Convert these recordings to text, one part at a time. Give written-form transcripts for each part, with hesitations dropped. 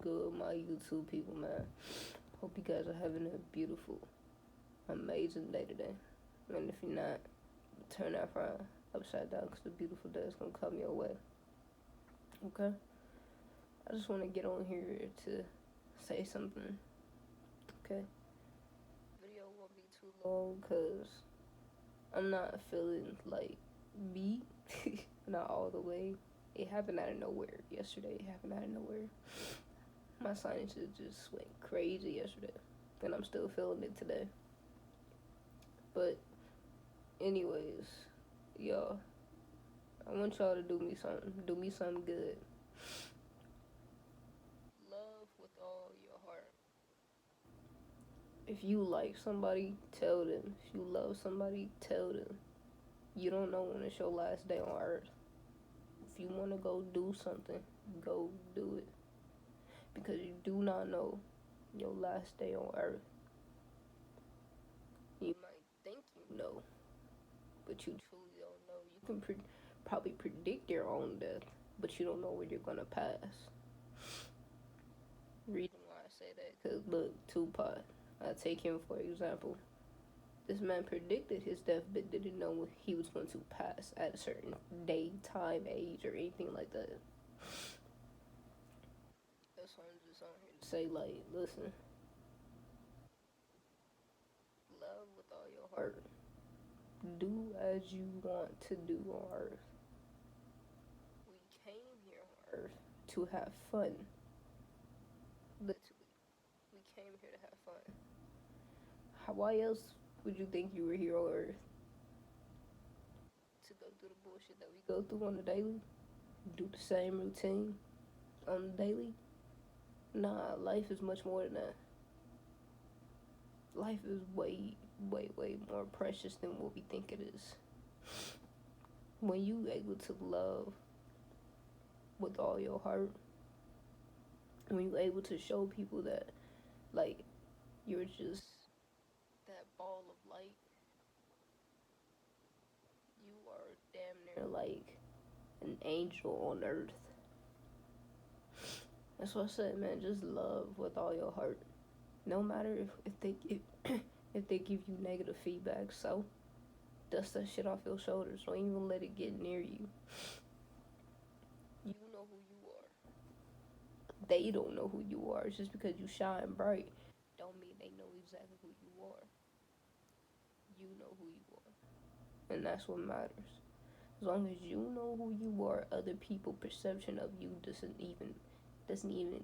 good, my YouTube people, man? Hope you guys are having a beautiful, amazing day today. And if you're not, turn that frown upside down because the beautiful day is going to come your way. Okay? I just want to get on here to say something. Okay? Video won't be too long because I'm not feeling like me. Not all the way. It happened out of nowhere yesterday. It happened out of nowhere. My sinuses just went crazy yesterday. And I'm still feeling it today. But anyways, y'all, I want y'all to do me something. Do me something good. Love with all your heart. If you like somebody, tell them. If you love somebody, tell them. You don't know when it's your last day on earth. If you want to go do something, go do it. Because you do not know your last day on earth. You might think you know, but you truly don't know. You can probably predict your own death, but you don't know where you're going to pass. Reason why I say that, because look, Tupac, I take him for example. This man predicted his death, but didn't know he was going to pass at a certain day, time, age, or anything like that. That's why I'm just on here to say, like, listen, love with all your heart. Do as you want to do on earth. We came here on earth to have fun. Literally, we came here to have fun. Why else would you think you were here on earth? To go through the bullshit that we go through on the daily? Do the same routine on the daily? Nah, life is much more than that. Life is way, way, way more precious than what we think it is. When you able to love with all your heart, when you able to show people that, like, you're just that ball of light, you are damn near like an angel on earth. That's what I said, man. Just love with all your heart. No matter if they give you negative feedback, so dust that shit off your shoulders. Don't even let it get near you. You know who you are. They don't know who you are. It's just because you shine bright don't mean they know exactly who you are. You know who you are. And that's what matters. As long as you know who you are, other people's perception of you doesn't even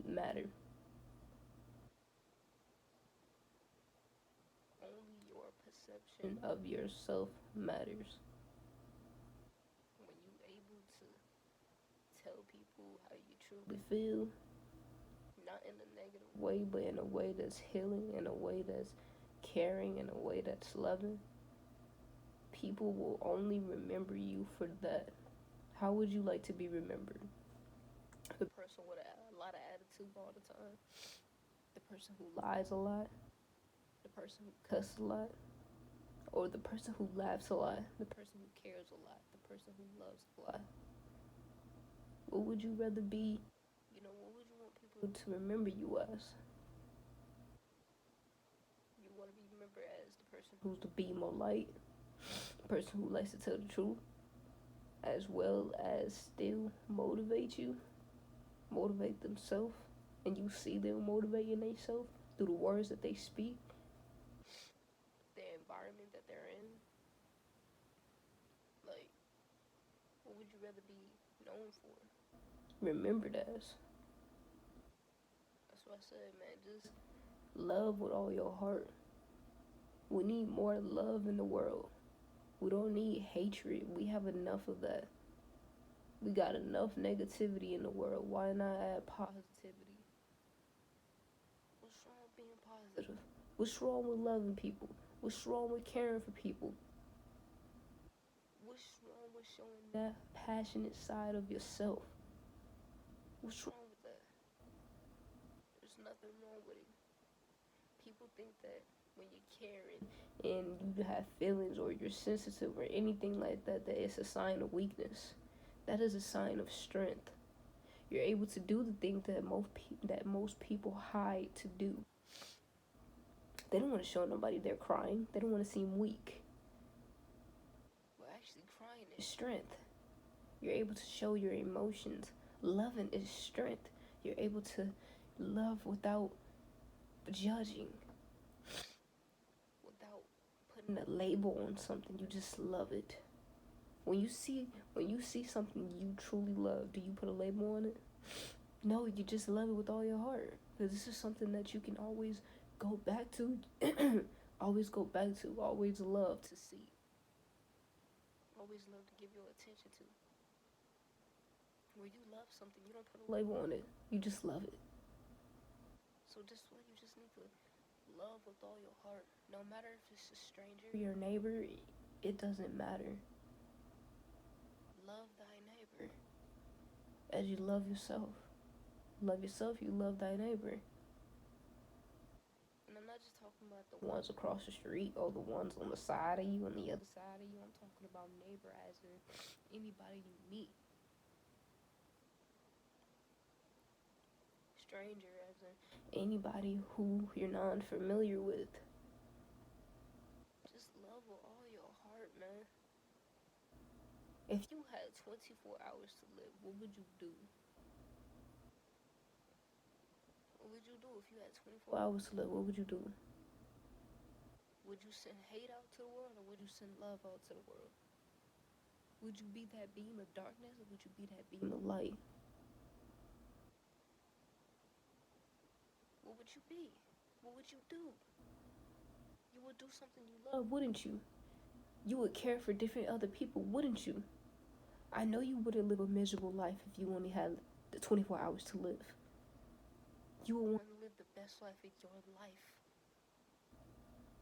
matter. Only your perception of yourself matters. When you're able to tell people how you truly feel, not in a negative way, but in a way that's healing, in a way that's caring, in a way that's loving, people will only remember you for that. How would you like to be remembered? The person with a lot of attitude all the time? The person who lies a lot? The person who cusses a lot? Or the person who laughs a lot? The person who cares a lot? The person who loves a lot? What would you rather be? What would you want people to remember you as? You want to be remembered as the person who's the beam of light? The person who likes to tell the truth? As well as still motivate you? Motivate themselves? And you see them motivating themselves through the words that they speak? The environment that they're in? Like, what would you rather be known for? Remembered as? That's what I said, man. Just love with all your heart. We need more love in the world. We don't need hatred. We have enough of that. We got enough negativity in the world. Why not add positivity? What's wrong with being positive? What's wrong with loving people? What's wrong with caring for people? What's wrong with showing that passionate side of yourself? What's wrong with that? There's nothing wrong with it. People think that when you're caring and you have feelings or you're sensitive or anything like that, that it's a sign of weakness. That is a sign of strength. You're able to do the things that most people hide to do. They don't want to show nobody they're crying. They don't want to seem weak. But actually, crying is strength. You're able to show your emotions. Loving is strength. You're able to love without judging, without putting a label on something. You just love it. When you see something you truly love, do you put a label on it? No, you just love it with all your heart. Because this is something that you can always go back to, always go back to, always love to see, always love to give your attention to. Where you love something, you don't put a label on it. You just love it. So this way, you just need to love with all your heart. No matter if it's a stranger, your neighbor, it doesn't matter. Love thy neighbor as you love yourself. Love yourself, you love thy neighbor. And I'm not just talking about the ones across the street or the ones on the side of you, on the other side of you. I'm talking about neighbor as in anybody you meet. Stranger as in anybody who you're not familiar with. Just love with all your heart, man. If you had 24 hours to live, what would you do? What would you do if you had 24 hours to live? What would you do? Would you send hate out to the world, or would you send love out to the world? Would you be that beam of darkness, or would you be that beam of light? What would you be? What would you do? You would do something you love, wouldn't you? You would care for different other people, wouldn't you? I know you wouldn't live a miserable life if you only had the 24 hours to live. You would want to live the best life of your life.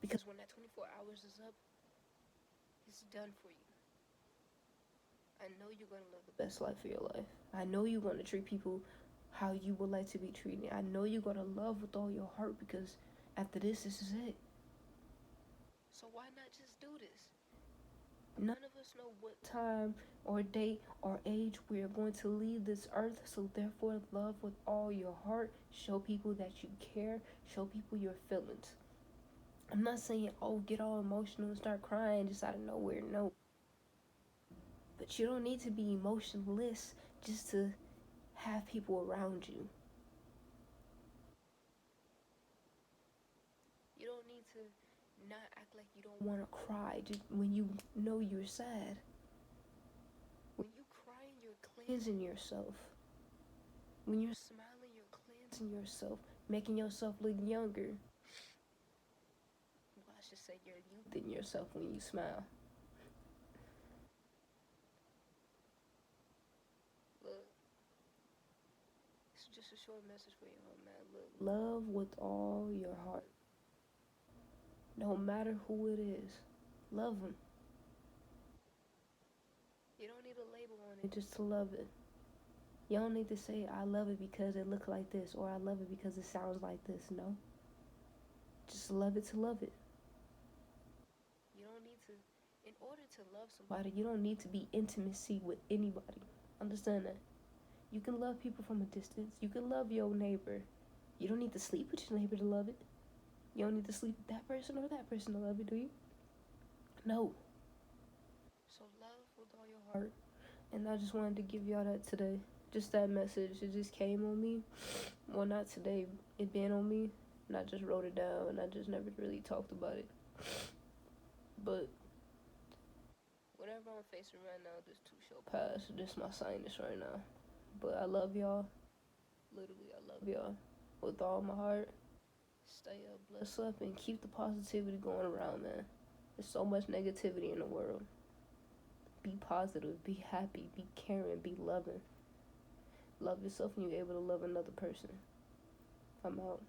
Because when that 24 hours is up, it's done for you. I know you're going to live the best life of your life. I know you're going to treat people how you would like to be treated. I know you're going to love with all your heart, because after this is it. So why not just do this? None of us know what time or date or age we are going to leave this earth, so therefore love with all your heart. Show people that you care. Show people your feelings. I'm not saying, oh, get all emotional and start crying just out of nowhere. No. But you don't need to be emotionless just to have people around you. You don't need to not act like you don't want to cry just when you know you're sad. When you crying, you're cleansing yourself. When you're smiling, you're cleansing yourself, making yourself look younger. Well, I should say you're youthing yourself when you smile. Look, it's just a short message for you, man. Look, love with all your heart. No matter who it is, love them. You don't need a label on it just to love it. You don't need to say, I love it because it looks like this, or I love it because it sounds like this. No. Just love it to love it. You don't need to, in order to love somebody, you don't need to be intimacy with anybody. Understand that? You can love people from a distance. You can love your neighbor. You don't need to sleep with your neighbor to love it. You don't need to sleep with that person or that person to love it, do you? No. So love with all your heart. And I just wanted to give y'all that today. Just that message. It just came on me. Well, not today. It been on me. And I just wrote it down. And I just never really talked about it. But whatever I'm facing right now, this too shall pass. This is my sinus right now. But I love y'all. Literally, I love y'all. With all my heart. Stay up, bless up, and keep the positivity going around, man. There's so much negativity in the world. Be positive, be happy, be caring, be loving. Love yourself and you're able to love another person. I'm out.